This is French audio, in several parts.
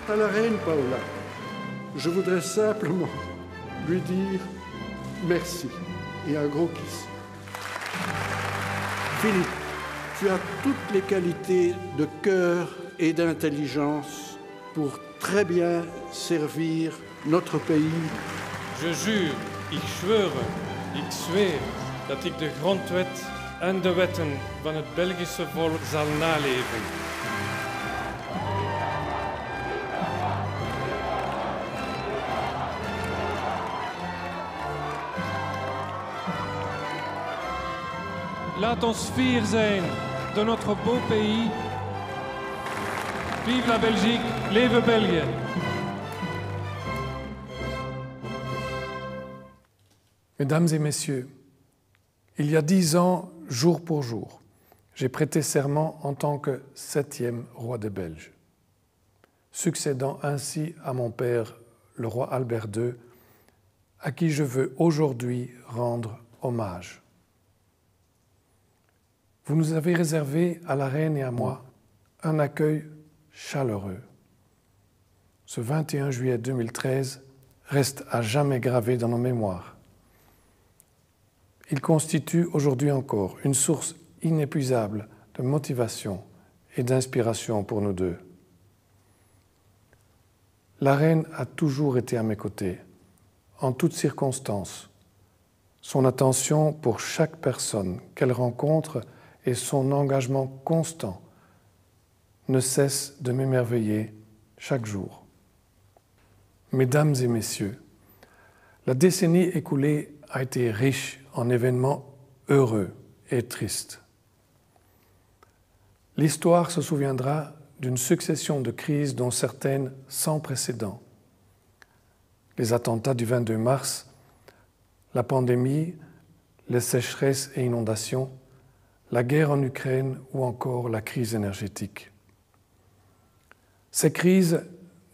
À la reine Paola, je voudrais simplement lui dire merci et un gros kiss. Philippe, tu as toutes les qualités de cœur et d'intelligence pour très bien servir notre pays. Je jure, ik schwöre, ik zweer dat ik de grondwet en de wetten van het Belgische volk zal naleven. Laat ons fier zijn de notre beau pays. Vive la Belgique, leve België. Mesdames et messieurs, il y a 10 ans, jour pour jour, j'ai prêté serment en tant que 7e roi des Belges, succédant ainsi à mon père, le roi Albert II, à qui je veux aujourd'hui rendre hommage. Vous nous avez réservé à la reine et à moi un accueil chaleureux. Ce 21 juillet 2013 reste à jamais gravé dans nos mémoires. Il constitue aujourd'hui encore une source inépuisable de motivation et d'inspiration pour nous deux. La reine a toujours été à mes côtés, en toutes circonstances. Son attention pour chaque personne qu'elle rencontre et son engagement constant ne cessent de m'émerveiller chaque jour. Mesdames et messieurs, la décennie écoulée a été riche en événements heureux et tristes. L'histoire se souviendra d'une succession de crises dont certaines sans précédent. Les attentats du 22 mars, la pandémie, les sécheresses et inondations, la guerre en Ukraine ou encore la crise énergétique. Ces crises,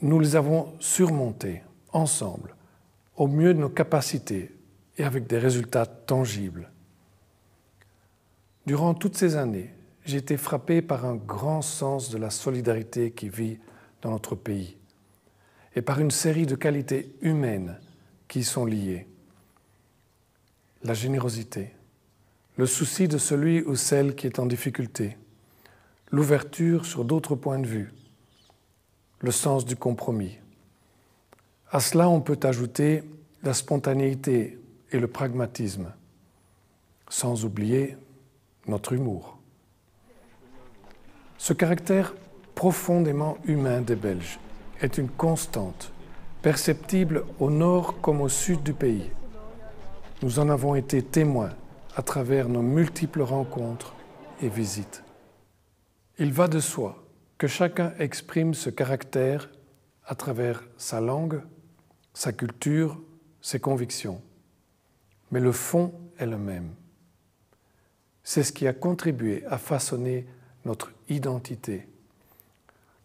nous les avons surmontées ensemble, au mieux de nos capacités et avec des résultats tangibles. Durant toutes ces années, j'ai été frappé par un grand sens de la solidarité qui vit dans notre pays et par une série de qualités humaines qui y sont liées. La générosité, le souci de celui ou celle qui est en difficulté, l'ouverture sur d'autres points de vue, le sens du compromis. À cela, on peut ajouter la spontanéité et le pragmatisme, sans oublier notre humour. Ce caractère profondément humain des Belges est une constante, perceptible au nord comme au sud du pays. Nous en avons été témoins à travers nos multiples rencontres et visites. Il va de soi que chacun exprime ce caractère à travers sa langue, sa culture, ses convictions. Mais le fond est le même. C'est ce qui a contribué à façonner notre identité,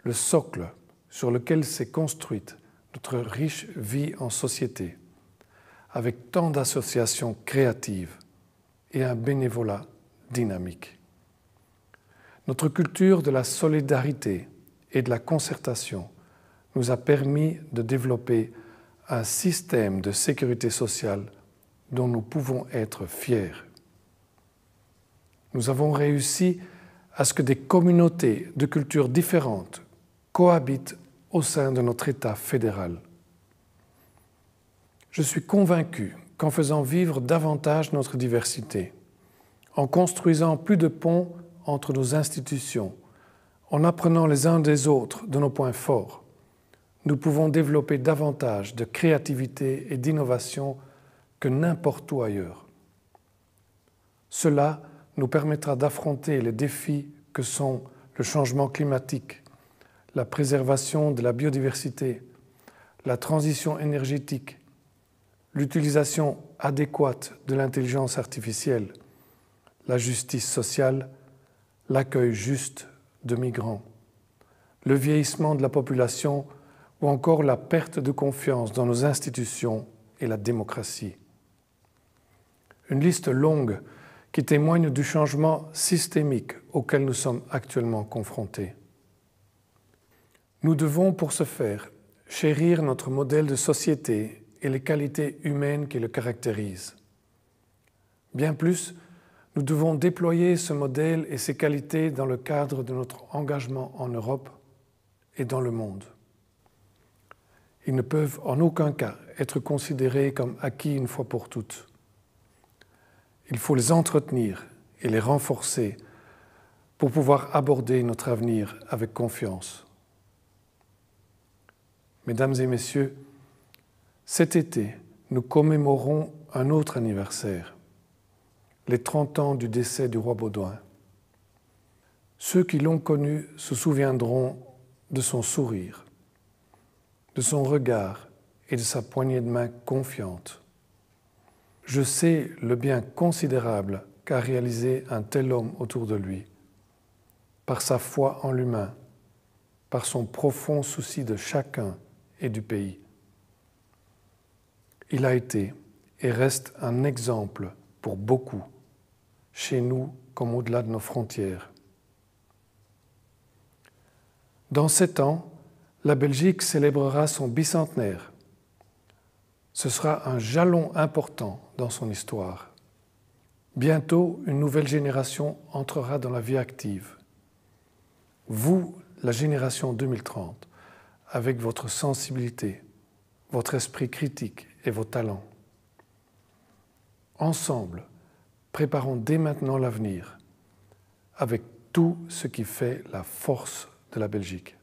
le socle sur lequel s'est construite notre riche vie en société, avec tant d'associations créatives et un bénévolat dynamique. Notre culture de la solidarité et de la concertation nous a permis de développer un système de sécurité sociale dont nous pouvons être fiers. Nous avons réussi à ce que des communautés de cultures différentes cohabitent au sein de notre État fédéral. Je suis convaincu qu'en faisant vivre davantage notre diversité, en construisant plus de ponts entre nos institutions, en apprenant les uns des autres de nos points forts, nous pouvons développer davantage de créativité et d'innovation que n'importe où ailleurs. Cela nous permettra d'affronter les défis que sont le changement climatique, la préservation de la biodiversité, la transition énergétique, l'utilisation adéquate de l'intelligence artificielle, la justice sociale, l'accueil juste de migrants, le vieillissement de la population ou encore la perte de confiance dans nos institutions et la démocratie. Une liste longue qui témoigne du changement systémique auquel nous sommes actuellement confrontés. Nous devons, pour ce faire, chérir notre modèle de société et les qualités humaines qui le caractérisent. Bien plus, nous devons déployer ce modèle et ses qualités dans le cadre de notre engagement en Europe et dans le monde. Ils ne peuvent en aucun cas être considérés comme acquis une fois pour toutes. Il faut les entretenir et les renforcer pour pouvoir aborder notre avenir avec confiance. Mesdames et messieurs, cet été, nous commémorons un autre anniversaire, les 30 ans du décès du roi Baudouin. Ceux qui l'ont connu se souviendront de son sourire, de son regard et de sa poignée de main confiante. Je sais le bien considérable qu'a réalisé un tel homme autour de lui, par sa foi en l'humain, par son profond souci de chacun et du pays. Il a été et reste un exemple pour beaucoup, chez nous comme au-delà de nos frontières. Dans 7 ans, la Belgique célébrera son bicentenaire. Ce sera un jalon important dans son histoire. Bientôt, une nouvelle génération entrera dans la vie active. Vous, la génération 2030, avec votre sensibilité, votre esprit critique et vos talents. Ensemble, préparons dès maintenant l'avenir, avec tout ce qui fait la force de la Belgique.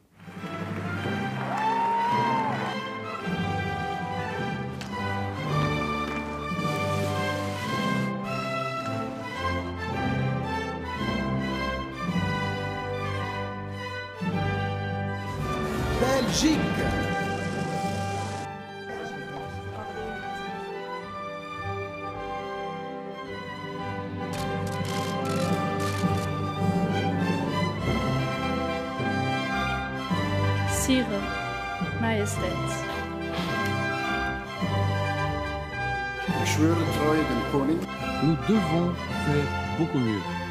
Belgique. Sire, Majestät. Ik schwöre treue dem Koning. Nous devons faire beaucoup mieux.